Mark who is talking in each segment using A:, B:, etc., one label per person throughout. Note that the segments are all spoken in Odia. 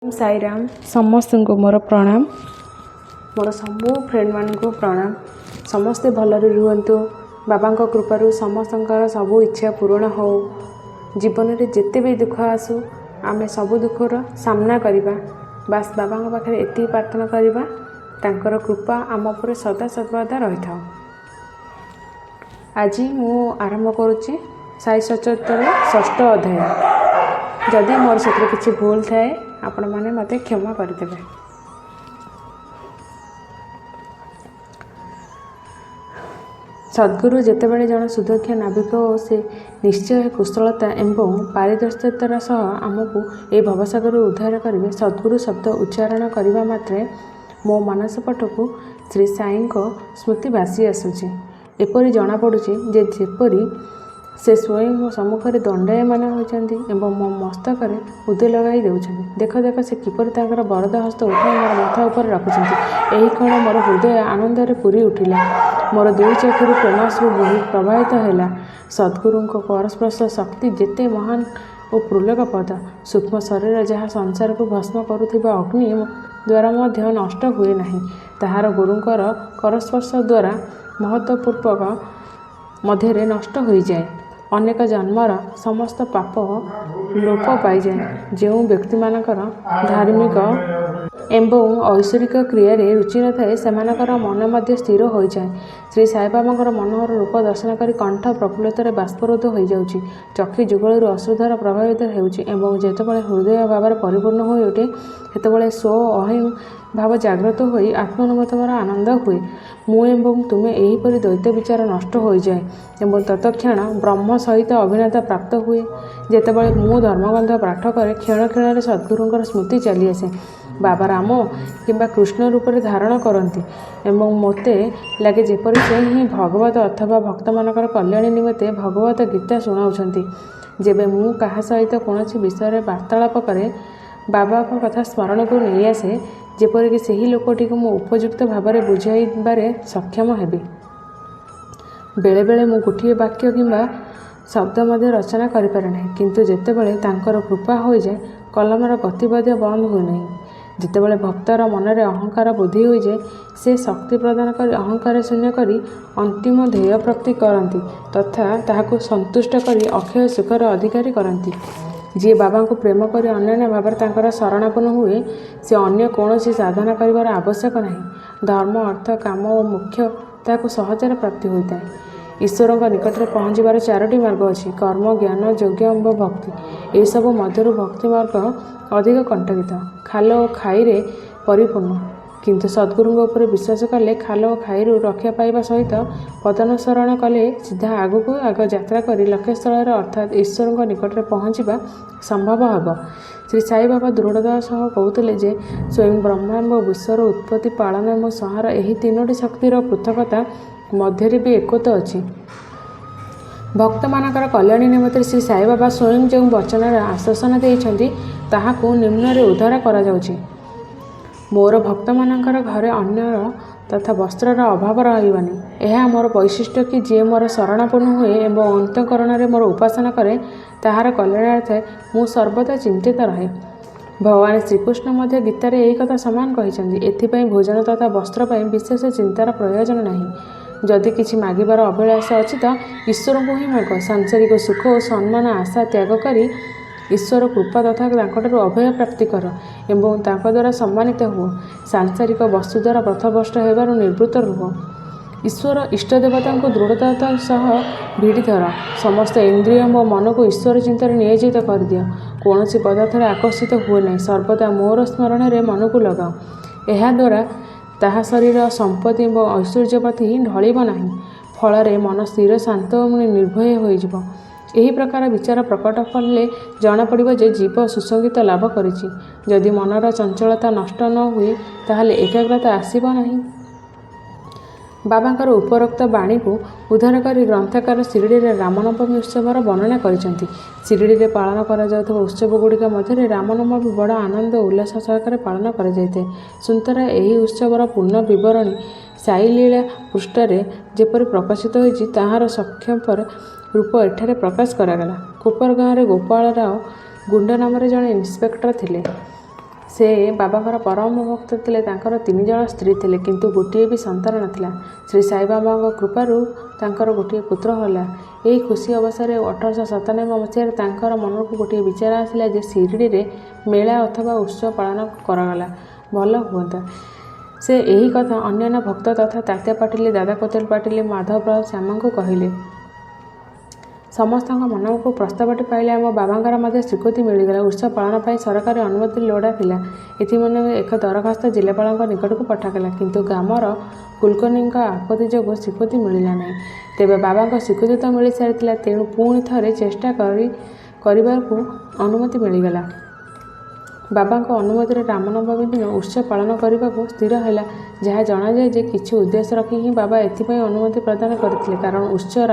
A: साईराम समस्त को मोर प्रणाम। मोर सबू फ्रेंड मान को प्रणाम। समस्ते भलरे रुहंतु। बाबा कृपारू समस्त सबू इच्छा पूरण हो। जीवन में जिते भी दुख आसू आमे सबू दुखर सामना करिबा। बास बाबा पाखे एति प्रार्थना करिबा तांकर कृपा आम पर सदा सर्वदा रही था। आज मु आरंभ करुच्ची साई सचरितर 6ठ अध्याय। जदि मोर से किसी भूल थाए आपण मैंने मत क्षमा करदे। सद्गुरु जितेबाला जन सुदक्ष नाविक हो से निश्चय कुशलता एवं पारदर्शितार सह आमको ये भवसागर उद्धार करेंगे। सद्गुरु शब्द उच्चारण करने मात्रे मो मानस पटक श्री साई स्मृति भासी आसूची। एपरी जना पड़ुची जे जेपरी से स्वयं मो सम्मुखें दंडायमान होती मो मस्तक उदय लगाई देउछन्ति। देख देख से किपर तांकर बरद हस्त उठाई मोर मथा उपर रखुछन्ति। एही क्षण मोर हृदय आनंद पूरी उठिला। मोर दुई चक्षुर प्रेमाश्रु बहु प्रवाहित हैला। सद्गुरुंको परस्पर्श शक्ति जेते महान और प्रलोभप्रद। सूक्ष्म शरीर जहाँ संसार को भस्म करुथिबा अग्नि द्वारा मध्य नष्ट हुए नहीं, ताहार गुरुंकर करस्पर्श द्वारा महत्वपूर्वक मध्य नष्ट हो जाए। अनेक जन्मर समस्त पाप लोप पाई जाए। जो व्यक्ति मानकर धार्मिक एवं ऐश्वरिक क्रिया रुचि न थाए सेमानकर मन मध्य स्थिर हो जाए। श्री साई बाबांकर मनोहर रूप दर्शन कर कंठ प्रफुल्लित बाष्परोध हो जाउछि। चक्षु जुगलू अश्रुधार प्रभावित होउछि एवं जेतेबेले हृदय भाव परिपूर्ण हो उठे सेतेबेले स्व अहिं भाव जागृत हो आत्मानुगतवर आनंद हुए। मु एवं तुमे एहीपरि द्वैत विचार नष्ट हो जाए एवं तत्क्षण ब्रह्म सहित अभिन्नता प्राप्त हुए। जेतेबेले मु धर्मग्रंथ पाठ करे क्षण क्षण सद्गुरुंकर स्मृति चली आसे। बाबा राम किंबा कृष्ण रूप में धारण करती एवं मोते लगे जेपरि से ही भगवत अथवा भक्त मानकर कल्याण निमित्ते भगवत गीता शुणाउछन्ति। जेबे मु कहा सहित कौनसी विषय वार्तालाप करे बाबा कथा स्मरण को नहीं आसे जेपरिक सही लोकटी को मु उपयुक्त भाव में बुझाइबारे सक्षम हेबी। बेले बेले मु गोटे वाक्य किंबा शब्द मध्य रचना करिपारे नहीं, किंतु जेतेबेले तांकर कृपा हो जाए कलमर गतिबद्ध बंद हुए नहीं। जितेबाला भक्तर मनरे अहंकार बुद्धि हो जाए से शक्ति प्रदान कर अहंकार शून्य करी अंतिम ध्येय प्राप्ति करती तथा ताहाको संतुष्ट करी अक्षय सुखर अधिकारी करती। जी बाबा को प्रेम करी अन्य भाव तांकर शरणापन्न हुए से अन्य कौनसी साधना करिवार आवश्यक नहीं। धर्म अर्थ काम और मुख्य ताहाको सहजरे प्राप्ति होता है। ईश्वर निकट में पहुँचबार 4टी मार्ग अच्छी कर्म ज्ञान योग्य एवं भक्ति। ये सब मध्य भक्ति मार्ग अधिक कंटकित खाल और खाई परिपूर्ण, किंतु सद्गुरुंग उपर विश्वास कले खाल और खाई रक्षा पाइबा सहित पदानुसरण कले सीधा आगक आग यात्रा कर लक्ष्यस्थल अर्थात ईश्वर निकट में पहुँचवा संभव हम। श्री साई बाबा दृढ़ता सह कहते जे स्वयं ब्रह्मा एवं विश्वर उत्पत्ति पालन एवं संहार यही 3टी शक्तिर पृथकता मध्य भी एकता अच्छी। भक्त मानकर कल्याण निमित्त श्री साई बाबा स्वयं जो वचन आश्वासन देइछन्ति ताहाको निम्न उद्धार करा जाउछि। मोर भक्त मानकर घरे अन्यर तथा वस्त्रर अभाव रहिबानी। यह मोर वैशिष्ट्य कि जे मोर शरणापन्न हुए एवं अंतकरण में मोर उपासना करे ताहार कल्याणार्थे मु सर्वदा चिंतित रहे। भगवान श्रीकृष्ण मध्य गीतार यही कथा समान कहिछन्ति। एथिपाई भोजन तथा वस्त्र पाई विशेष चिंतार प्रयोजन नहीं। जदि किछि मागिबार अभिलाष अच्छी तो ईश्वर को ही माग। सांसारिक सुख और सम्मान आशा त्याग करी ईश्वर कृपा तथा तांकठारु अभय प्राप्ति कर एवं तांक द्वारा सम्मानित हुओ। सांसारिक वस्तु द्वारा पथभ्रष्ट होबारु निवृत्त रुह। ईश्वर इष्टदेवता को दृढ़ता सह भिड़ी धर। समस्त इंद्रिय और मन को ईश्वर चिंतार नियोजित कर दियो। कौन सी पदार्थ आकर्षित हुए नहीं, सर्वदा मोर स्मरण में मन को लगाओ। यह द्वारा ताहा शरीर संपत्ति और ऐश्वर्य प्रति ढलिब नहीं। फल मन स्थिर शांत और निर्भय हो। यही प्रकार विचार प्रकट कले जना पड़िबो जे जीव सुसंगीत लाभ करिछि। जदि मनर चंचलता नष्ट न हुए ताहले एकाग्रता आसीब नहीं। बाबांकर उपरोक्त बाणी को उद्धार कर ग्रंथकार शिरडी रामनवमी उत्सवर वर्णना करिसेंति। शिरडी पालन करा जाउथबा उत्सव गुड़िक मध्य रामनवमी बड़ आनंद उल्लास सहकार पालन करा जायते। सुंदर यही उत्सवर पूर्ण विवरणी साई लीला पृष्ठरे जेपरि प्रकाशित होइछि ताहार संक्षेप रूप एठारे प्रकाश करागला। कोपर गाँव में गोपाल राव गुंड नाम जड़े इन्स्पेक्टर थिले। ସେ ବାବାଙ୍କର ପରମ ଭକ୍ତ ଥିଲେ। ତାଙ୍କର 3 ଜଣ ସ୍ତ୍ରୀ ଥିଲେ, କିନ୍ତୁ ଗୋଟିଏ ବି ସନ୍ତାନ ନଥିଲା। ଶ୍ରୀ ସାଇବାବାଙ୍କ କୃପାରୁ ତାଙ୍କର ଗୋଟିଏ ପୁତ୍ର ହେଲା। ଏହି ଖୁସି ଅବସରରେ 1897 ମସିହାରେ ତାଙ୍କର ମନକୁ ଗୋଟିଏ ବିଚାର ଆସିଲା ଯେ ଶିରିଡ଼ିରେ ମେଳା ଅଥବା ଉତ୍ସବ ପାଳନ କରାଗଲା ଭଲ ହୁଅନ୍ତା। ସେ ଏହି କଥା ଅନ୍ୟାନ୍ୟ ଭକ୍ତ ତଥା ତାତ୍ୟା ପାଟିଲ, ଦାଦା କୋତେଲ ପାଟିଲ, ମାଧବରାଓ, ଶ୍ୟାମଙ୍କୁ କହିଲେ। ସମସ୍ତଙ୍କ ମନକୁ ପ୍ରସ୍ତାବଟି ପାଇଲେ ଆମ ବାବାଙ୍କର ମଧ୍ୟ ସ୍ୱୀକୃତି ମିଳିଗଲା। ଉତ୍ସବ ପାଳନ ପାଇଁ ସରକାରୀ ଅନୁମତି ଲୋଡ଼ା ଥିଲା। ଏଥିନିମନ୍ତେ ଏକ ଦରଖାସ୍ତ ଜିଲ୍ଲାପାଳଙ୍କ ନିକଟକୁ ପଠାଗଲା, କିନ୍ତୁ ଗ୍ରାମର କୁଲକର୍ଣ୍ଣୀଙ୍କ ଆପତ୍ତି ଯୋଗୁଁ ସ୍ୱୀକୃତି ମିଳିଲା ନାହିଁ। ତେବେ ବାବାଙ୍କ ସ୍ୱୀକୃତି ତ ମିଳିସାରିଥିଲା, ତେଣୁ ପୁଣି ଥରେ ଚେଷ୍ଟା କରିବାକୁ ଅନୁମତି ମିଳିଗଲା। ବାବାଙ୍କ ଅନୁମତିରେ ରାମନବମୀ ଦିନ ଉତ୍ସବ ପାଳନ କରିବାକୁ ସ୍ଥିର ହେଲା। ଯାହା ଜଣାଯାଏ ଯେ କିଛି ଉଦ୍ଦେଶ୍ୟ ରଖି ହିଁ ବାବା ଏଥିପାଇଁ ଅନୁମତି ପ୍ରଦାନ କରିଥିଲେ, କାରଣ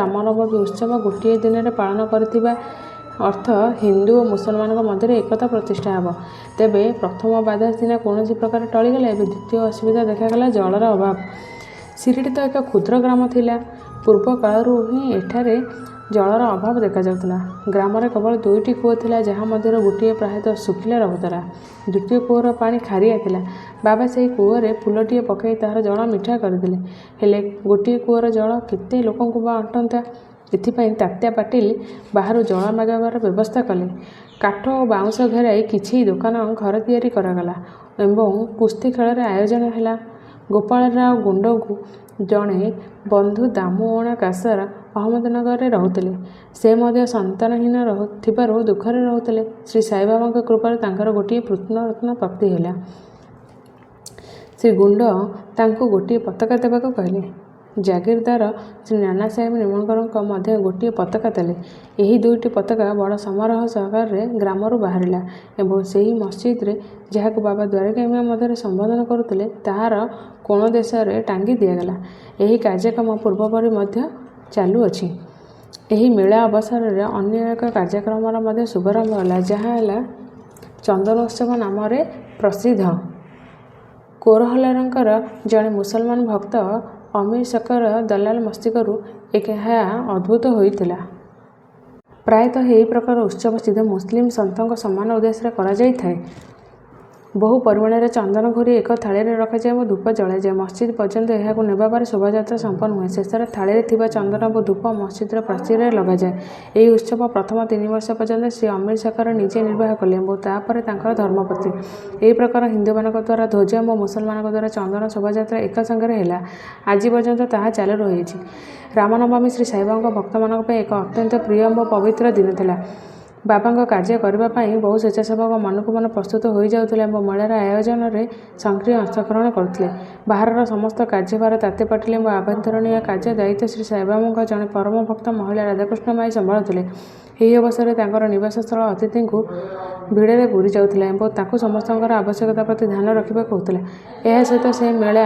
A: ରାମନବମୀ ଉତ୍ସବ ଗୋଟିଏ ଦିନରେ ପାଳନ କରିଥିବା ଅର୍ଥ ହିନ୍ଦୁ ଓ ମୁସଲମାନଙ୍କ ମଧ୍ୟରେ ଏକତା ପ୍ରତିଷ୍ଠା ହେବ। ତେବେ ପ୍ରଥମ ବାଧା ସିନା କୌଣସି ପ୍ରକାର ଟଳିଗଲା, ଏବେ ଦ୍ୱିତୀୟ ଅସୁବିଧା ଦେଖାଗଲା ଜଳର ଅଭାବ। ଶିରିଡ଼ି ତ ଏକ କ୍ଷୁଦ୍ର ଗ୍ରାମ ଥିଲା। ପୂର୍ବ କାଳରୁ ହିଁ ଏଠାରେ ଜଳର ଅଭାବ ଦେଖାଯାଉଥିଲା। ଗ୍ରାମରେ କେବଳ 2ଟି କୂଅ ଥିଲା, ଯାହା ମଧ୍ୟରୁ ଗୋଟିଏ ପ୍ରାୟତଃ ଶୁଖିଲା ରହୁଥିଲା। ଦ୍ୱିତୀୟ କୂଅର ପାଣି ଖାରିଆ ଥିଲା। ବାବା ସେହି କୂଅରେ ଫୁଲଟିଏ ପକାଇ ତାହାର ଜଳ ମିଠା କରିଦେଲେ। ହେଲେ ଗୋଟିଏ କୂଅର ଜଳ କେତେ ଲୋକଙ୍କୁ ବା ଅଣ୍ଟନ୍ତା? ଏଥିପାଇଁ ତାତ୍ୟା ପାଟିଲ ବାହାରୁ ଜଳ ମାଗିବାର ବ୍ୟବସ୍ଥା କଲେ। କାଠ ଓ ବାଉଁଶ ଘେରାଇ କିଛି ଦୋକାନ ଘର ତିଆରି କରାଗଲା ଏବଂ କୁସ୍ତି ଖେଳର ଆୟୋଜନ ହେଲା। ଗୋପାଳରାଓ ଗୁଣ୍ଡଙ୍କୁ ଜଣେ ବନ୍ଧୁ ଦାମୁଅଣା କାସର ଅହମଦନଗରରେ ରହୁଥିଲେ। ସେ ମଧ୍ୟ ସନ୍ତାନହୀନ ଥିବାରୁ ଦୁଃଖରେ ରହୁଥିଲେ। ଶ୍ରୀ ସାଇବାବାଙ୍କ କୃପାରୁ ତାଙ୍କର ଗୋଟିଏ ପୁତ୍ରରତ୍ନ ପ୍ରାପ୍ତି ହେଲା। ଶ୍ରୀ ଗୁଣ୍ଡ ତାଙ୍କୁ ଗୋଟିଏ ପତାକା ଦେବାକୁ କହିଲେ। ଜାଗିରଦାର ଶ୍ରୀ ନାନା ସାହେବ ନିମଙ୍କରଙ୍କ ମଧ୍ୟ ଗୋଟିଏ ପତାକା ଦେଲେ। ଏହି 2ଟି ପତାକା ବଡ଼ ସମାରୋହ ସହକାରେ ଗ୍ରାମରୁ ବାହାରିଲା ଏବଂ ସେହି ମସଜିଦରେ, ଯାହାକୁ ବାବା ଦ୍ୱାରକା ଇମାମ ମଧ୍ୟରେ ସମ୍ବୋଧନ କରୁଥିଲେ, ତାହାର କୋଣ ଦେଶରେ ଟାଙ୍ଗି ଦିଆଗଲା। ଏହି କାର୍ଯ୍ୟକ୍ରମ ପୂର୍ବପରି ମଧ୍ୟ ଚାଲୁଅଛି। ଏହି ମେଳା ଅବସରରେ ଅନ୍ୟ ଏକ କାର୍ଯ୍ୟକ୍ରମର ମଧ୍ୟ ଶୁଭାରମ୍ଭ ହେଲା, ଯାହା ହେଲା ଚନ୍ଦନୋତ୍ସବ ନାମରେ ପ୍ରସିଦ୍ଧ। କୋରହଲରଙ୍କର ଜଣେ ମୁସଲମାନ ଭକ୍ତ ଅମୀର ଶକର ଦଲାଲ ମସ୍ଜିଦରୁ ଏହା ଉଦ୍ଭୂତ ହୋଇଥିଲା। ପ୍ରାୟତଃ ଏହି ପ୍ରକାର ଉତ୍ସବ ସିଧ ମୁସଲିମ ସନ୍ଥଙ୍କ ସମ୍ମାନ ଉଦ୍ଦେଶ୍ୟରେ କରାଯାଇଥାଏ। ବହୁ ପରିମାଣରେ ଚନ୍ଦନ ଘୋରି ଏକ ଥାଳିରେ ରଖାଯାଏ ଓ ଧୂପ ଜଳାଯାଏ। ମସଜିଦ ପର୍ଯ୍ୟନ୍ତ ଏହାକୁ ନେବା ପରେ ଶୋଭାଯାତ୍ରା ସମ୍ପନ୍ନ ହୁଏ। ଶେଷରେ ଥାଳିରେ ଥିବା ଚନ୍ଦନ ଓ ଧୂପ ମସଜିଦର ପ୍ରାଚୀରରେ ଲଗାଯାଏ। ଏହି ଉତ୍ସବ ପ୍ରଥମ 3 ବର୍ଷ ପର୍ଯ୍ୟନ୍ତ ଶ୍ରୀ ଅମୀର ଶକର ନିଜେ ନିର୍ବାହ କଲେ ଏବଂ ତାପରେ ତାଙ୍କର ଧର୍ମପତ୍ନୀ। ଏହି ପ୍ରକାର ହିନ୍ଦୁମାନଙ୍କ ଦ୍ୱାରା ଧ୍ୱଜ ଓ ମୁସଲମାନଙ୍କ ଦ୍ୱାରା ଚନ୍ଦନ ଶୋଭାଯାତ୍ରା ଏକ ସଙ୍ଗରେ ହେଲା। ଆଜି ପର୍ଯ୍ୟନ୍ତ ତାହା ଚାଲୁ ରହିଛି। ରାମନବମୀ ଶ୍ରୀ ସାଇବାବାଙ୍କ ଭକ୍ତମାନଙ୍କ ପାଇଁ ଏକ ଅତ୍ୟନ୍ତ ପ୍ରିୟ ଓ ପବିତ୍ର ଦିନ ଥିଲା। ବାବାଙ୍କ କାର୍ଯ୍ୟ କରିବା ପାଇଁ ବହୁ ସ୍ୱେଚ୍ଛାସେବକ ମନକୁ ମନ ପ୍ରସ୍ତୁତ ହୋଇଯାଉଥିଲେ ଏବଂ ମେଳାର ଆୟୋଜନରେ ସକ୍ରିୟ ଅଂଶଗ୍ରହଣ କରୁଥିଲେ। ବାହାରର ସମସ୍ତ କାର୍ଯ୍ୟଭାର ତାତ୍ୟା ପାଟିଲ ଏବଂ ଆଭ୍ୟନ୍ତରୀଣ କାର୍ଯ୍ୟ ଦାୟିତ୍ୱ ଶ୍ରୀ ସାଇବାବାଙ୍କ ଜଣେ ପରମ ଭକ୍ତ ମହିଳା ରାଧାକୃଷ୍ଣ ମାଈ ସମ୍ଭାଳୁଥିଲେ। ଏହି ଅବସରରେ ତାଙ୍କର ନିବାସସ୍ଥଳ ଅତିଥିଙ୍କୁ ଭିଡ଼ରେ ପୂରି ଯାଉଥିଲା ଏବଂ ତାଙ୍କୁ ସମସ୍ତଙ୍କର ଆବଶ୍ୟକତା ପ୍ରତି ଧ୍ୟାନ ରଖିବାକୁ ହେଉଥିଲା। ଏହା ସହିତ ସେ ମେଳା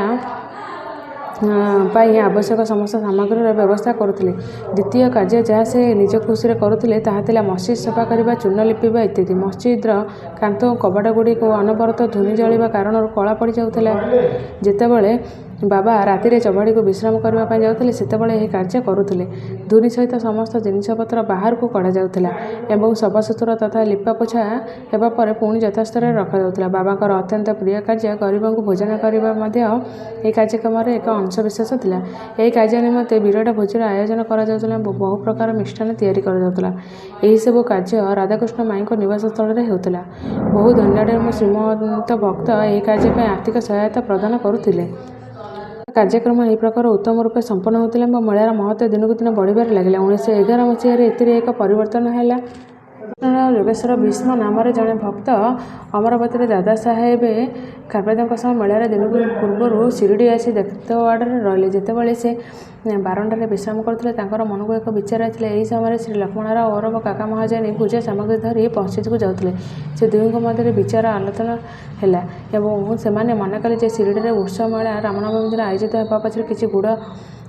A: ପାଇଁ ଆବଶ୍ୟକ ସମସ୍ତ ସାମଗ୍ରୀର ବ୍ୟବସ୍ଥା କରୁଥିଲେ। ଦ୍ୱିତୀୟ କାର୍ଯ୍ୟ ଯାହା ସେ ନିଜ ଖୁସିରେ କରୁଥିଲେ, ତାହା ଥିଲା ମସଜିଦ ସଫା କରିବା, ଚୂନ ଲିପିବା ଇତ୍ୟାଦି। ମସଜିଦର କାନ୍ଥ ଓ କବାଟଗୁଡ଼ିକୁ ଅନବରତ ଧୂନି ଜଳିବା କାରଣରୁ କଳା ପଡ଼ିଯାଉଥିଲା। ଯେତେବେଳେ ବାବା ରାତିରେ ଚବାଡ଼ିକୁ ବିଶ୍ରାମ କରିବା ପାଇଁ ଯାଉଥିଲେ, ସେତେବେଳେ ଏହି କାର୍ଯ୍ୟ କରୁଥିଲେ। ଧୂନି ସହିତ ସମସ୍ତ ଜିନିଷପତ୍ର ବାହାରକୁ କଢ଼ାଯାଉଥିଲା ଏବଂ ସଫାସୁତୁରା ତଥା ଲିପାପୋଛା ହେବା ପରେ ପୁଣି ଯଥାସ୍ଥଳରେ ରଖାଯାଉଥିଲା। ବାବାଙ୍କର ଅତ୍ୟନ୍ତ ପ୍ରିୟ କାର୍ଯ୍ୟ ଗରିବଙ୍କୁ ଭୋଜନ କରିବା ମଧ୍ୟ ଏହି କାର୍ଯ୍ୟକ୍ରମର ଏକ ଅଂଶବିଶେଷ ଥିଲା। ଏହି କାର୍ଯ୍ୟ ନିମନ୍ତେ ବିରାଟ ଭୋଜିର ଆୟୋଜନ କରାଯାଉଥିଲା ଏବଂ ବହୁ ପ୍ରକାର ମିଷ୍ଟାନ୍ନ ତିଆରି କରାଯାଉଥିଲା। ଏହିସବୁ କାର୍ଯ୍ୟ ରାଧାକୃଷ୍ଣ ମାଈଙ୍କ ନିବାସସ୍ଥଳରେ ହେଉଥିଲା। ବହୁ ଧନାଢ଼୍ୟ ଏବଂ ଶ୍ରୀମନ୍ତ ଭକ୍ତ ଏହି କାର୍ଯ୍ୟ ପାଇଁ ଆର୍ଥିକ ସହାୟତା ପ୍ରଦାନ କରୁଥିଲେ। କାର୍ଯ୍ୟକ୍ରମ ଏହି ପ୍ରକାର ଉତ୍ତମ ରୂପେ ସମ୍ପନ୍ନ ହେଉଥିଲା ଏବଂ ମେଳାର ମହତ୍ତ୍ୱ ଦିନକୁ ଦିନ ବଢ଼ିବାରେ ଲାଗିଲା। 1911 ମସିହାରେ ଏଥିରେ ଏକ ପରିବର୍ତ୍ତନ ହେଲା। ଯୋଗେଶ୍ୱର ଭୀଷ୍ମ ନାମରେ ଜଣେ ଭକ୍ତ ଅମରାବତୀରେ ଦାଦା ସାହେବ ଖାରବେଦଙ୍କ ସହ ମେଳାର ଦିନକୁ ପୂର୍ବରୁ ଶିରିଡ଼ି ଆସି ଦାନ୍ତୱାଡ଼ରେ ରହିଲେ। ଯେତେବେଳେ ସେ ବାରଣ୍ଡାରେ ବିଶ୍ରାମ କରୁଥିଲେ, ତାଙ୍କର ମନକୁ ଏକ ବିଚାର ଆସିଲା। ଏହି ସମୟରେ ଶ୍ରୀ ଲକ୍ଷ୍ମଣରାଓ ଓରଫ କାକା ମହାଜନୀ ପୂଜା ସାମଗ୍ରୀ ଧରି ମସଜିଦକୁ ଯାଉଥିଲେ। ସେ ଦୁହିଁଙ୍କ ମଧ୍ୟରେ ବିଚାର ଆଲୋଚନା ହେଲା ଏବଂ ସେମାନେ ମନେ କଲେ ଯେ ଶିରିଡ଼ିରେ ଉତ୍ସବ ମେଳା ରାମନବମୀ ଦିନ ଆୟୋଜିତ ହେବା ପଛରେ କିଛି ଗୂଢ଼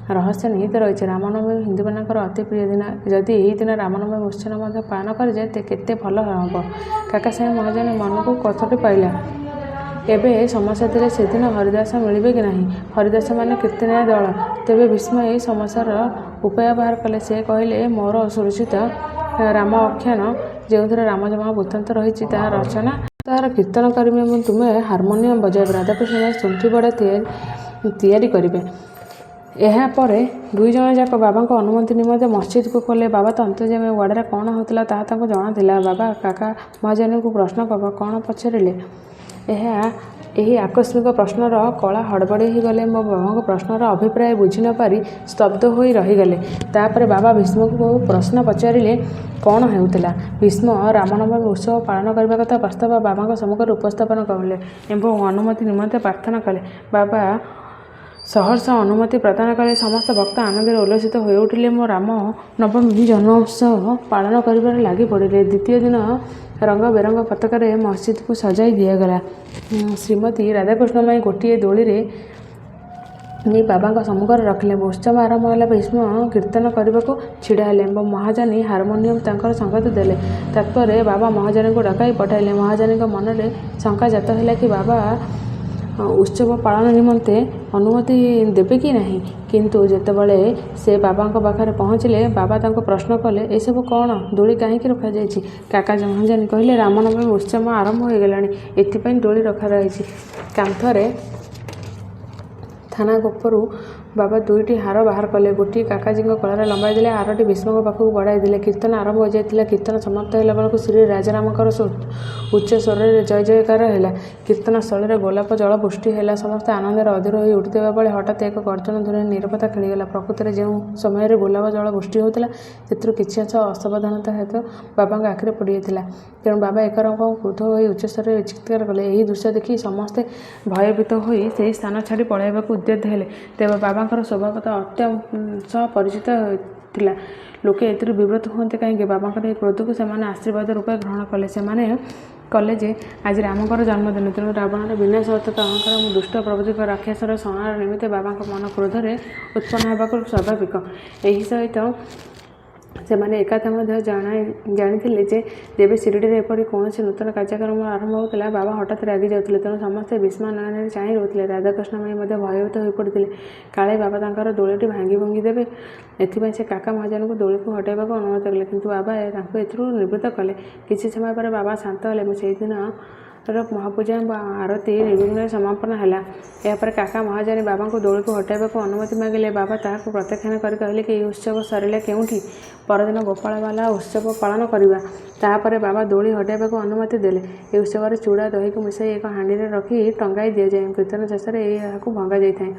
A: ରହସ୍ୟ ନିହିତ ରହିଛି। ରାମନବମୀ ହିନ୍ଦୁମାନଙ୍କର ଅତି ପ୍ରିୟ ଦିନ। ଯଦି ଏହି ଦିନ ରାମନବମୀ ଉତ୍ସବ ମଧ୍ୟ ପାଳନ କରାଯାଏ, ତେବେ କେତେ ଭଲ ହେବ। କାକା ସାହେବ ମହାଜନୀ ମନକୁ କଥାଟି ପାଇଲା। ଏବେ ସମସ୍ୟା ଥିଲେ ସେଦିନ ହରିଦାସ ମିଳିବେ କି ନାହିଁ। ହରିଦାସମାନେ କୀର୍ତ୍ତନିଆ ଦଳ। ତେବେ ଭୀଷ୍ମ ଏହି ସମସ୍ୟାର ଉପାୟ ବାହାର କଲେ। ସେ କହିଲେ, ମୋର ସୁରଚିତ ରାମ ଆଖ୍ୟାନ, ଯେଉଁଥିରେ ରାମଜନ୍ମ ବୃତ୍ତାନ୍ତ ରହିଛି, ତାହା ରଚନା ତାହାର କୀର୍ତ୍ତନ କରିବେ ଏବଂ ତୁମେ ହାରମୋନିୟମ ବଜାଇବେ। ରାଧାକୃଷ୍ଣ ଶୁଣ୍ଠି ବଡ଼ା ତିଆରି କରିବେ। ଏହାପରେ ଦୁଇଜଣ ଯାକ ବାବାଙ୍କ ଅନୁମତି ନିମନ୍ତେ ମସଜିଦକୁ ଗଲେ। ବାବା ତ ଅନ୍ତର୍ଯ୍ୟାମୀ। ୱାଡ଼ରେ କ'ଣ ହେଉଥିଲା ତାହା ତାଙ୍କୁ ଜଣାଥିଲା। ବାବା କାକା ମହାଜନଙ୍କୁ ପ୍ରଶ୍ନ କ'ଣ ପଚାରିଲେ। ଏହି ଆକସ୍ମିକ ପ୍ରଶ୍ନର କଳା ହଡ଼ବଡ଼ ହୋଇଗଲେ। ମୋ ବାବାଙ୍କ ପ୍ରଶ୍ନର ଅଭିପ୍ରାୟ ବୁଝି ନ ପାରି ସ୍ତବ୍ଧ ହୋଇ ରହିଗଲେ। ତାପରେ ବାବା ଭୀଷ୍ମଙ୍କୁ ପ୍ରଶ୍ନ ପଚାରିଲେ କ'ଣ ହେଉଥିଲା। ଭୀଷ୍ମ ରାମନବମୀ ଉତ୍ସବ ପାଳନ କରିବା କଥା ପ୍ରସ୍ତାବ ବାବାଙ୍କ ସମ୍ମୁଖରେ ଉପସ୍ଥାପନ କଲେ ଏବଂ ଅନୁମତି ନିମନ୍ତେ ପ୍ରାର୍ଥନା କଲେ। ବାବା ସହର୍ଷ ଅନୁମତି ପ୍ରଦାନ କଲେ। ସମସ୍ତ ଭକ୍ତ ଆନନ୍ଦରେ ଉଲ୍ଲସିତ ହୋଇଉଠିଲେ। ମୋ ରାମ ନବମୀ ଜନ୍ମୋତ୍ସବ ପାଳନ କରିବାରେ ଲାଗି ପଡ଼ିଲେ। ଦ୍ୱିତୀୟ ଦିନ ରଙ୍ଗ ବେରଙ୍ଗ ପତାକାରେ ମସଜିଦକୁ ସଜାଇ ଦିଆଗଲା। ଶ୍ରୀମତୀ ରାଧାକୃଷ୍ଣମାଇ ଗୋଟିଏ ଦୋଳିରେ ନେଇ ବାବାଙ୍କ ସମ୍ମୁଖରେ ରଖିଲେ। ଉତ୍ସବ ଆରମ୍ଭ ହେଲା। ଭୀଷ୍ମ କୀର୍ତ୍ତନ କରିବାକୁ ଛିଡ଼ା ହେଲେ ଏବଂ ମହାଜାନୀ ହାରମୋନିୟମ ତାଙ୍କର ସଙ୍ଗତ ଦେଲେ। ତତ୍ପରେ ବାବା ମହାଜାନୀଙ୍କୁ ଡକାଇ ପଠାଇଲେ। ମହାଜାନୀଙ୍କ ମନରେ ଶଙ୍କା ଜାତ ହେଲା କି ବାବା ଉତ୍ସବ ପାଳନ ନିମନ୍ତେ ଅନୁମତି ଦେବେ କି ନାହିଁ। କିନ୍ତୁ ଯେତେବେଳେ ସେ ବାବାଙ୍କ ପାଖରେ ପହଞ୍ଚିଲେ ବାବା ତାଙ୍କୁ ପ୍ରଶ୍ନ କଲେ ଏସବୁ କ'ଣ, ଦୋଳି କାହିଁକି ରଖାଯାଇଛି। କାକା ମହାଜାନୀ କହିଲେ ରାମନବମୀ ଉତ୍ସବ ଆରମ୍ଭ ହୋଇଗଲାଣି, ଏଥିପାଇଁ ଦୋଳି ରଖାଯାଇଛି। କାନ୍ଥରେ ଥାନା ଗୋପରୁ ବାବା ଦୁଇଟି ହାର ବାହାର କଲେ। ଗୋଟିଏ କାକାଜୀଙ୍କ ଗଳାରେ ଲମ୍ବାଇ ଦେଲେ, ଆରଟି ଭୀଷ୍ମଙ୍କ ପାଖକୁ ବଢ଼ାଇ ଦେଲେ। କୀର୍ତ୍ତନ ଆରମ୍ଭ ହୋଇଯାଇଥିଲା। କୀର୍ତ୍ତନ ସମାପ୍ତ ହେଲା ବେଳକୁ ଶ୍ରୀ ରାଜାରାମଙ୍କର ଉଚ୍ଚ ସ୍ୱରରେ ଜୟ ଜୟକାର ହେଲା। କୀର୍ତ୍ତନ ସ୍ଥଳରେ ଗୋଲାପ ଜଳ ବୃଷ୍ଟି ହେଲା। ସମସ୍ତେ ଆନନ୍ଦରେ ଅଧୀର ହୋଇ ଉଠୁଥିବା ବେଳେ ହଠାତ୍ ଏକ ଗର୍ଜନ ଧ୍ୱନିରେ ନୀରବତା ଖେଳିଗଲା। ପ୍ରକୃତରେ ଯେଉଁ ସମୟରେ ଗୋଲାପ ଜଳ ବୃଷ୍ଟି ହେଉଥିଲା ସେଥିରୁ କିଛି ଅଂଶ ଅସାବଧାନତା ହେତୁ ବାବାଙ୍କ ଆଖିରେ ପଡ଼ିଯାଇଥିଲା। ତେଣୁ ବାବା ଏକରକମ କ୍ରୋଧ ହୋଇ ଉଚ୍ଚସ୍ୱରରେ ଚିତ୍କାର କଲେ। ଏହି ଦୃଶ୍ୟ ଦେଖି ସମସ୍ତେ ଭୟଭୀତ ହୋଇ ସେହି ସ୍ଥାନ ଛାଡ଼ି ପଳାଇବାକୁ ଉଦ୍ୟତ ହେଲେ। ତେବେ ବାବାଙ୍କର ସ୍ୱଭାବ ଅତ୍ୟନ୍ତ ପରିଚିତ ଥିଲା। ଲୋକେ ଏଥିରୁ ବିବ୍ରତ ହୁଅନ୍ତେ କାହିଁକି। ବାବାଙ୍କର ଏହି କ୍ରୋଧକୁ ସେମାନେ ଆଶୀର୍ବାଦ ରୂପେ ଗ୍ରହଣ କଲେ। ସେମାନେ କଲେ ଯେ ଆଜି ରାମଙ୍କର ଜନ୍ମଦିନ, ତେଣୁ ରାବଣର ବିନାଶ ଅର୍ଥାତ୍ ଅହଂକାର ଏବଂ ଦୁଷ୍ଟ ପ୍ରବୃତ୍ତିର ରାକ୍ଷସର ସଂହାର ନିମିତ୍ତେ ବାବାଙ୍କ ମନ କ୍ରୋଧରେ ଉତ୍ପନ୍ନ ହେବାକୁ ସ୍ୱାଭାବିକ। ଏହି ସହିତ ସେମାନେ ଏକଥା ମଧ୍ୟ ଜାଣିଥିଲେ ଯେ ଯେବେ ଶିରିଡ଼ିରେ ଏପରି କୌଣସି ନୂତନ କାର୍ଯ୍ୟକ୍ରମ ଆରମ୍ଭ ହେଉଥିଲା ବାବା ହଠାତ୍ ରାଗି ଯାଉଥିଲେ। ତେଣୁ ସମସ୍ତେ ଭୀଷ୍ମ ନୟନରେ ଚାହିଁ ରହୁଥିଲେ। ରାଧାକୃଷ୍ଣମାଇ ମଧ୍ୟ ଭୟଭୀତ ହୋଇପଡ଼ିଥିଲେ। କାଳେ ବାବା ତାଙ୍କର ଦୋଳିଟି ଭାଙ୍ଗି ଦେବେ। ଏଥିପାଇଁ ସେ କାକା ମହାଜନଙ୍କୁ ଦୋଳିକୁ ହଟାଇବାକୁ ଅନୁରୋଧ କଲେ। କିନ୍ତୁ ବାବା ତାଙ୍କୁ ଏଥିରୁ ନିବୃତ୍ତ କଲେ। କିଛି ସମୟ ପରେ ବାବା ଶାନ୍ତ ହେଲେ ଏବଂ ସେହିଦିନର ମହାପୂଜା ବା ଆରତୀ ନିର୍ବିଘ୍ନରେ ସମାପନ ହେଲା। ଏହାପରେ କାକା ମହାଜନୀ ବାବାଙ୍କୁ ଦୋଳିକୁ ହଟାଇବାକୁ ଅନୁମତି ମାଗିଲେ। ବାବା ତାହାକୁ ପ୍ରତ୍ୟାଖ୍ୟାନ କରି କହିଲେ କି ଏହି ଉତ୍ସବ ସରିଲା କେଉଁଠି, ପରଦିନ ଗୋପାଳବାଲା ଉତ୍ସବ ପାଳନ କରିବା। ତାହାପରେ ବାବା ଦୋଳି ହଟାଇବାକୁ ଅନୁମତି ଦେଲେ। ଏହି ଉତ୍ସବରେ ଚୂଡ଼ା ଦହିକୁ ମିଶାଇ ଏକ ହାଣ୍ଡିରେ ରଖି ଟଙ୍ଗାଇ ଦିଆଯାଏ। କୀର୍ତ୍ତନ ଶେଷରେ ଏହାକୁ ଭଙ୍ଗାଯାଇଥାଏ।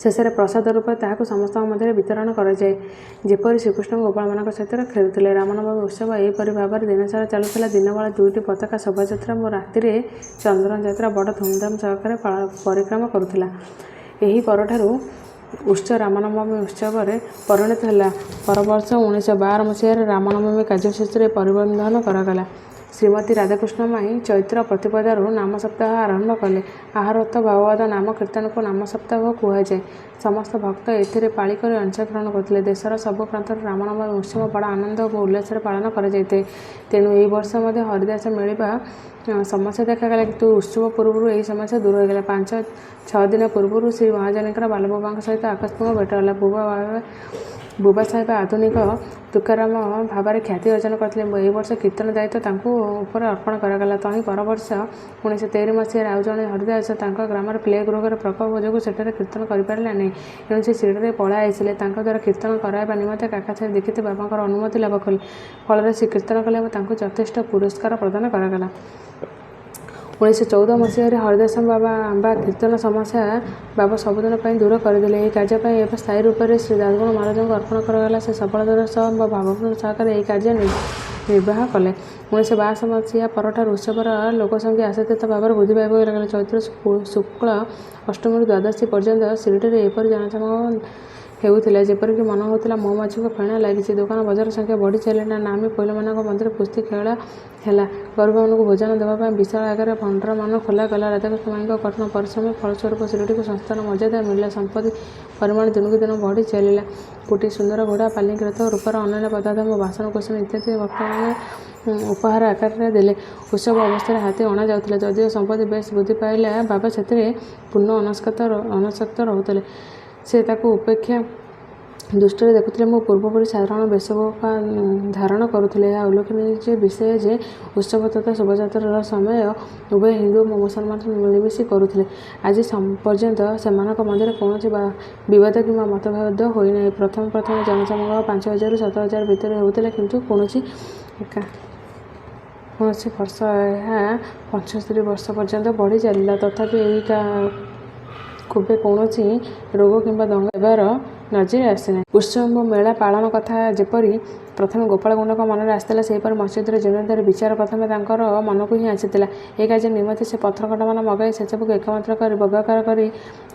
A: ଶେଷରେ ପ୍ରସାଦ ରୂପେ ତାହାକୁ ସମସ୍ତଙ୍କ ମଧ୍ୟରେ ବିତରଣ କରାଯାଏ। ଯେପରି ଶ୍ରୀକୃଷ୍ଣ ଗୋପାଳମାନଙ୍କ ସହିତ ଖେଳୁଥିଲେ। ରାମନବମୀ ଉତ୍ସବ ଏହିପରି ଭାବରେ ଦିନସାରା ଚାଲୁଥିଲା। ଦିନବେଳା ଦୁଇଟି ପତାକା ଶୋଭାଯାତ୍ରା ଓ ରାତିରେ ଚନ୍ଦନଯାତ୍ରା ବଡ଼ ଧୁମ୍ଧାମ୍ ସହକାରେ ପରିକ୍ରମା କରୁଥିଲା। ଏହି ପରଠାରୁ ଉତ୍ସବ ରାମନବମୀ ଉତ୍ସବରେ ପରିଣତ ହେଲା। ପରବର୍ଷ 1912 ମସିହାରେ ରାମନବମୀ କାର୍ଯ୍ୟସୂଚୀରେ ପରିବର୍ଦ୍ଧନ କରାଗଲା। ଶ୍ରୀମତୀ ରାଧାକୃଷ୍ଣମାଇ ଚୈତ୍ର ପ୍ରତିପଦାରୁ ନାମ ସପ୍ତାହ ଆରମ୍ଭ କଲେ। ଆହାର ଅର୍ଥ ଭାଗବତ ନାମ କୀର୍ତ୍ତନକୁ ନାମ ସପ୍ତାହ କୁହାଯାଏ। ସମସ୍ତ ଭକ୍ତ ଏଥିରେ ପାଳି କରି ଅଂଶଗ୍ରହଣ କରୁଥିଲେ। ଦେଶର ସବୁ ପ୍ରାନ୍ତରେ ରାମନବମୀ ଉତ୍ସବ ବଡ଼ ଆନନ୍ଦ ଓ ଉଲ୍ଲାସରେ ପାଳନ କରାଯାଇଥାଏ। ତେଣୁ ଏହି ବର୍ଷ ମଧ୍ୟ ହରିଦାସ ମିଳିବା ସମସ୍ୟା ଦେଖାଗଲା। କିନ୍ତୁ ଉତ୍ସବ ପୂର୍ବରୁ ଏହି ସମସ୍ୟା ଦୂର ହୋଇଗଲା। 5-6 ଦିନ ପୂର୍ବରୁ ଶ୍ରୀ ମହାଜନୀଙ୍କର ବାଲବୁବାଙ୍କ ସହିତ ଆକସ୍ମିକ ଭେଟ ହେଲା। ବୁବା ସାହେବ ଆଧୁନିକ ତୁକାରାମ ଭାବରେ ଖ୍ୟାତି ଅର୍ଜନ କରିଥିଲେ। ଏହି ବର୍ଷ କୀର୍ତ୍ତନ ଦାୟିତ୍ୱ ତାଙ୍କୁ ଉପରେ ଅର୍ପଣ କରାଗଲା। ତହିଁ ପରବର୍ଷ 1913 ମସିହାରେ ଆଉ ଜଣେ ହରିଦାସ ତାଙ୍କ ଗ୍ରାମରେ ପ୍ଲେଗ ରୋଗର ପ୍ରକୋପ ଯୋଗୁଁ ସେଠାରେ କୀର୍ତ୍ତନ କରିପାରିଲେ ନାହିଁ। ଏଣୁ ସେ ଶିରଡ଼ିରେ ପଳାଇ ଆସିଲେ। ତାଙ୍କ ଦ୍ୱାରା କୀର୍ତ୍ତନ କରାଇବା ନିମନ୍ତେ କାକାସାହେବ ଦୀକ୍ଷିତ ବାବାଙ୍କର ଅନୁମତି ଲାଭ କଲେ। ଫଳରେ ସେ କୀର୍ତ୍ତନ କଲେ ଏବଂ ତାଙ୍କୁ ଯଥେଷ୍ଟ ପୁରସ୍କାର ପ୍ରଦାନ କରାଗଲା। 1914 ମସିହାରେ ହରିଦାସ ବା କୀର୍ତ୍ତନ ସମସ୍ୟା ବାବା ସବୁଦିନ ପାଇଁ ଦୂର କରିଦେଲେ। ଏହି କାର୍ଯ୍ୟ ପାଇଁ ଏବେ ସ୍ଥାୟୀ ରୂପରେ ଶ୍ରୀ ଦାସଗଣୁ ମହାରାଜଙ୍କୁ ଅର୍ପଣ କରାଗଲା। ସେ ସଫଳତାର ସହ ବା ଭାବପୂର୍ଣ୍ଣ ସହକାରେ ଏହି କାର୍ଯ୍ୟ ନିର୍ବାହ କଲେ। 1952 ମସିହା ପରଠାରୁ ଉତ୍ସବର ଲୋକସଂଖ୍ୟା ଆଶାତୀତ ଭାବରେ ବୃଦ୍ଧି ପାଇବାକୁ ଲାଗିଲା। ଚୈତ୍ର ଶୁକ୍ଳ ଅଷ୍ଟମୀରୁ ଦ୍ୱାଦଶୀ ପର୍ଯ୍ୟନ୍ତ ଶିରିଡ଼ିରେ ଏପରି ଜନସମାଗମ ହେଉଥିଲା ଯେପରିକି ମନେ ହେଉଥିଲା ମହୁମାଛିଙ୍କ ଫେଣା ଲାଗିଛି। ଦୋକାନ ବଜାର ସଂଖ୍ୟା ବଢ଼ି ଚାଲିଲା। ନାମୀ ପୋଇଲମାନଙ୍କ ମଧ୍ୟରେ କୁସ୍ତି ଖେଳ ହେଲା। ଗରିବମାନଙ୍କୁ ଭୋଜନ ଦେବା ପାଇଁ ବିଶାଳ ଆକାରରେ ଭଣ୍ଡାରମାନ ଖୋଲାଗଲା। ରାଧାକୃଷ୍ଣମାଇଙ୍କ କଠିନ ପରିଶ୍ରମ ଫଳସ୍ୱରୂପ ଶିରିଡ଼ିକୁ ସଂସ୍ଥାନ ମର୍ଯ୍ୟାଦା ମିଳିଲା। ସମ୍ପତ୍ତି ପରିମାଣ ଦିନକୁ ଦିନ ବଢ଼ି ଚାଲିଲା। ଗୋଟିଏ ସୁନ୍ଦର ଘୋଡ଼ା, ପାଲିଙ୍କି ରଥ, ରୂପାର ଅନ୍ୟାନ୍ୟ ପଦାର୍ଥ ଏବଂ ବାସନକୁସନ ଇତ୍ୟାଦି ଭକ୍ତମାନେ ଉପହାର ଆକାରରେ ଦେଲେ। ଉତ୍ସବ ଅବସ୍ଥାରେ ହାତୀ ଅଣାଯାଉଥିଲା। ଯଦିଓ ସମ୍ପତ୍ତି ବେଶ୍ ବୃଦ୍ଧି ପାଇଲା, ବାବା ସେଥିରେ ପୂର୍ଣ୍ଣ ଅନାସକ୍ତ ରହୁଥିଲେ। ସେ ତାକୁ ଉପେକ୍ଷା ଦୃଷ୍ଟିରେ ଦେଖୁଥିଲେ ମୁଁ ପୂର୍ବପରି ସାଧାରଣ ବେଶଭୂଷା ଧାରଣ କରୁଥିଲେ। ଏହା ଉଲ୍ଲେଖନୀୟ ବିଷୟ ଯେ ଉତ୍ସବ ତଥା ଶୋଭାଯାତ୍ରାର ସମୟ ଉଭୟ ହିନ୍ଦୁ ଓ ମୁସଲମାନ ମିଳିମିଶି କରୁଥିଲେ। ଆଜି ପର୍ଯ୍ୟନ୍ତ ସେମାନଙ୍କ ମଧ୍ୟରେ କୌଣସି ବିବାଦ କିମ୍ବା ମତଭେଦ ହୋଇନାହିଁ। ପ୍ରଥମେ ଜନସମାଗମ 5,000ରୁ 7,000 ଭିତରେ ହେଉଥିଲା, କିନ୍ତୁ କୌଣସି ବର୍ଷ ଏହା 75 ବର୍ଷ ପର୍ଯ୍ୟନ୍ତ ବଢ଼ି ଚାଲିଲା। ତଥାପି ଏହି କେବେ କୌଣସି ରୋଗ କିମ୍ବା ଦଙ୍ଗା ହେବାର ନଜିର ଆସିନାହିଁ। ଉତ୍ସବ ମେଳା ପାଳନ କଥା ଯେପରି ପ୍ରଥମେ ଗୋପାଳଗୌଣ୍ଡଙ୍କ ମନରେ ଆସିଥିଲା, ସେହିପରି ମସଜିଦର ଜୀର୍ଣ୍ଣୋଦ୍ଧାର ବିଚାର ପ୍ରଥମେ ତାଙ୍କର ମନକୁ ହିଁ ଆସିଥିଲା। ଏ କାର୍ଯ୍ୟ ନିମନ୍ତେ ସେ ପଥର କଣ୍ଟାମାନ ମଗାଇ ସେସବୁକୁ ଏକତ୍ର କରି ବର୍ଗାକାର କରି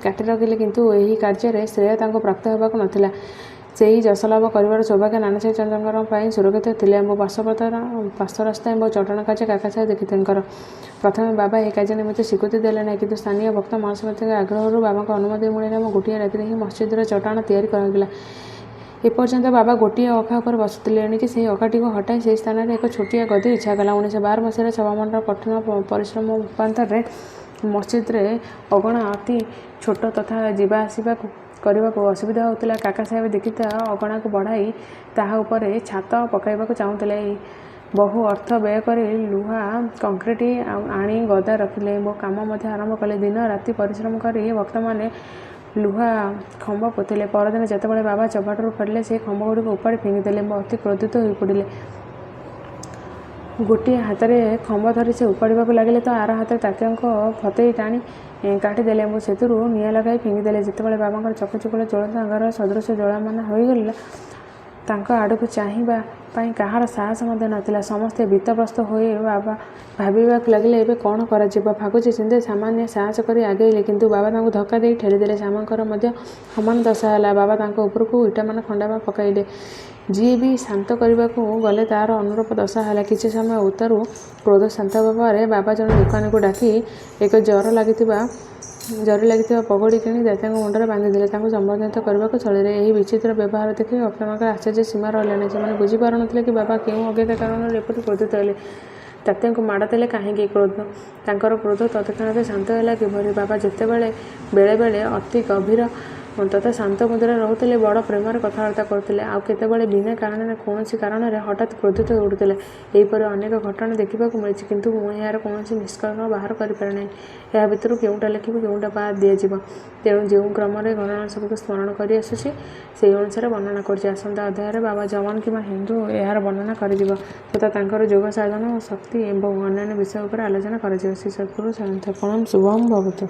A: କାଟି ରଖିଲେ, କିନ୍ତୁ ଏହି କାର୍ଯ୍ୟରେ ଶ୍ରେୟ ତାଙ୍କୁ ପ୍ରାପ୍ତ ହେବାକୁ ନଥିଲା। ସେହି ଯଶଲାଭ କରିବାର ସୌଭାଗ୍ୟ ନାନାସାହେବ ଚନ୍ଦ୍ରଙ୍କ ପାଇଁ ସୁରକ୍ଷିତ ଥିଲେ। ପାର୍ଶ୍ୱରାସ୍ତା ଏବଂ ଚଟାଣ କାର୍ଯ୍ୟ କାକାସାହେବ ଦୀକ୍ଷିତଙ୍କର। ପ୍ରଥମେ ବାବା ଏହି କାର୍ଯ୍ୟ ନିମନ୍ତେ ସ୍ୱୀକୃତି ଦେଲେ ନାହିଁ, କିନ୍ତୁ ସ୍ଥାନୀୟ ଭକ୍ତ ମହାସମିତିଙ୍କ ଆଗ୍ରହରୁ ବାବାଙ୍କ ଅନୁମତି ମିଳିଲା ଏବଂ ଗୋଟିଏ ରାତିରେ ହିଁ ମସଜିଦର ଚଟାଣ ତିଆରି କରାଗଲା। ଏପର୍ଯ୍ୟନ୍ତ ବାବା ଗୋଟିଏ ଅଖା ଉପରେ ବସୁଥିଲେ। ଏଣିକି ସେହି ଅଖାଟିକୁ ହଟାଇ ସେହି ସ୍ଥାନରେ ଏକ ଛୋଟିଆ ଗଦି ବିଛାଗଲା। 1912 ମସିହାରେ ସଭାମଣ୍ଡଳର କଠିନ ପରିଶ୍ରମ ଉପାନ୍ତରେ ମସଜିଦରେ ଅଗଣା ଅତି ଛୋଟ ତଥା ଯିବା ଆସିବା କରିବାକୁ ଅସୁବିଧା ହେଉଥିଲା। କାକାସାହେବ ଦୀକ୍ଷିତ ଅଗଣାକୁ ବଢ଼ାଇ ତାହା ଉପରେ ଛାତ ପକାଇବାକୁ ଚାହୁଁଥିଲେ। ବହୁ ଅର୍ଥ ବ୍ୟୟ କରି ଲୁହା କଂକ୍ରିଟ ଆଣି ଗଦା ରଖିଲେ ଓ କାମ ମଧ୍ୟ ଆରମ୍ଭ କଲେ। ଦିନ ରାତି ପରିଶ୍ରମ କରି ଭକ୍ତମାନେ ଲୁହା ଖମ୍ବ ପୋତିଲେ। ପରଦିନ ଯେତେବେଳେ ବାବା ଚବାଟରୁ ଫେରିଲେ, ସେହି ଖମ୍ବଗୁଡ଼ିକୁ ଉପାଡ଼ି ଫିଙ୍ଗିଦେଲେ ଓ ଅତି କ୍ରୋଧିତ ହୋଇପଡ଼ିଲେ। ଗୋଟିଏ ହାତରେ ଖମ୍ବ ଧରି ସେ ଉପାଡ଼ିବାକୁ ଲାଗିଲେ ତ ଆର ହାତରେ ତାତ୍ୟାଙ୍କ ଫତେଇ ଟାଣି କାଟିଦେଲେ ଓ ସେଥିରୁ ନିଆଁ ଲଗାଇ ଫିଙ୍ଗିଦେଲେ। ଯେତେବେଳେ ବାବାଙ୍କର ଚକ୍ଷୁ ଯୁଗଳ ଜ୍ୱଳନ୍ତ ଅଙ୍ଗାର ସଦୃଶ ଜ୍ୱଳମାନ ହୋଇଗଲା, ତାଙ୍କ ଆଡ଼କୁ ଚାହିଁବା ପାଇଁ କାହାର ସାହସ ମଧ୍ୟ ନଥିଲା। ସମସ୍ତେ ଭୀତପ୍ରସ୍ତ ହୋଇ ଭାବିବାକୁ ଲାଗିଲେ, ଏବେ କ'ଣ କରାଯିବ। ଫାଗୁଚି ଶିନ୍ଦେ ସାମାନ୍ୟ ସାହସ କରି ଆଗେଇଲେ, କିନ୍ତୁ ବାବା ତାଙ୍କୁ ଧକ୍କା ଦେଇ ଠେଲିଦେଲେ। ଶ୍ୟାମାଙ୍କର ମଧ୍ୟ ସମାନ ଦଶା ହେଲା। ବାବା ତାଙ୍କ ଉପରକୁ ଇଟାମାନ ଖଣ୍ଡା ପକାଇଲେ। ଯିଏ ବି ଶାନ୍ତ କରିବାକୁ ଗଲେ ତାର ଅନୁରୂପ ଦଶା ହେଲା। କିଛି ସମୟ ଉତ୍ତାରୁ କ୍ରୋଧ ଶାନ୍ତ ହେବା ପରେ ବାବା ଜଣେ ଦୋକାନୀକୁ ଡାକି ଏକ ଜରି ଲାଗିଥିବା ପଗଡ଼ି କିଣି ଦାତାଙ୍କ ମୁଣ୍ଡରେ ବାନ୍ଧିଦେଲେ। ତାଙ୍କୁ ସମ୍ବୋଧିତ କରିବାକୁ ଛଳିଲେ। ଏହି ବିଚିତ୍ର ବ୍ୟବହାର ଦେଖି ଭକ୍ତମାନଙ୍କର ଆଶ୍ଚର୍ଯ୍ୟ ସୀମା ରହିଲା ନାହିଁ। ସେମାନେ ବୁଝିପାରୁନଥିଲେ କି ବାବା କେଉଁ ଅଜ୍ଞାତ କାରଣରୁ ଏପରି କ୍ରୋଧିତ ହେଲେ। ତାତ୍ୟାଙ୍କୁ ମାଡ଼ ଦେଲେ କାହିଁକି? ତାଙ୍କର କ୍ରୋଧ ତତ୍କ୍ଷଣାତ୍ ଶାନ୍ତ ହେଲା କିପରି? ବାବା ଯେତେବେଳେ ବେଳେବେଳେ ଅତି ଗମ୍ଭୀର ତଥା ଶାନ୍ତ ମୁଦ୍ରାରେ ରହୁଥିଲେ, ବଡ଼ ପ୍ରେମରେ କଥାବାର୍ତ୍ତା କରୁଥିଲେ, ଆଉ କେତେବେଳେ ବିନା କାରଣରେ କୌଣସି କାରଣରେ ହଠାତ୍ କ୍ରୋଧିତ ହୋଇ ଉଠୁଥିଲେ। ଏହିପରି ଅନେକ ଘଟଣା ଦେଖିବାକୁ ମିଳିଛି, କିନ୍ତୁ ମୁଁ ଏହାର କୌଣସି ନିଷ୍କର୍ଷ ବାହାର କରିପାରେ ନାହିଁ। ଏହା ଭିତରୁ କେଉଁଟା ଲେଖିବି, କେଉଁଟା ବାଦ୍ ଦିଆଯିବ। ତେଣୁ ଯେଉଁ କ୍ରମରେ ଘଟଣା ସବୁକୁ ସ୍ମରଣ କରି ଆସୁଛି, ସେହି ଅନୁସାରେ ବର୍ଣ୍ଣନା କରୁଛି। ଆସନ୍ତା ଅଧ୍ୟାୟରେ ବାବା ଯମନ କିମ୍ବା ହିନ୍ଦୁ ଏହାର ବର୍ଣ୍ଣନା କରାଯିବ ତଥା ତାଙ୍କର ଯୋଗ ସାଧନ ଶକ୍ତି ଏବଂ ଅନ୍ୟାନ୍ୟ ବିଷୟ ଉପରେ ଆଲୋଚନା କରାଯିବ। ଶ୍ରୀ ସଦ୍ଗୁରୁ ସାନ୍ନିଧ୍ୟ। ପ୍ରଣାମ। ଶୁଭମ୍ ଭବତୁ।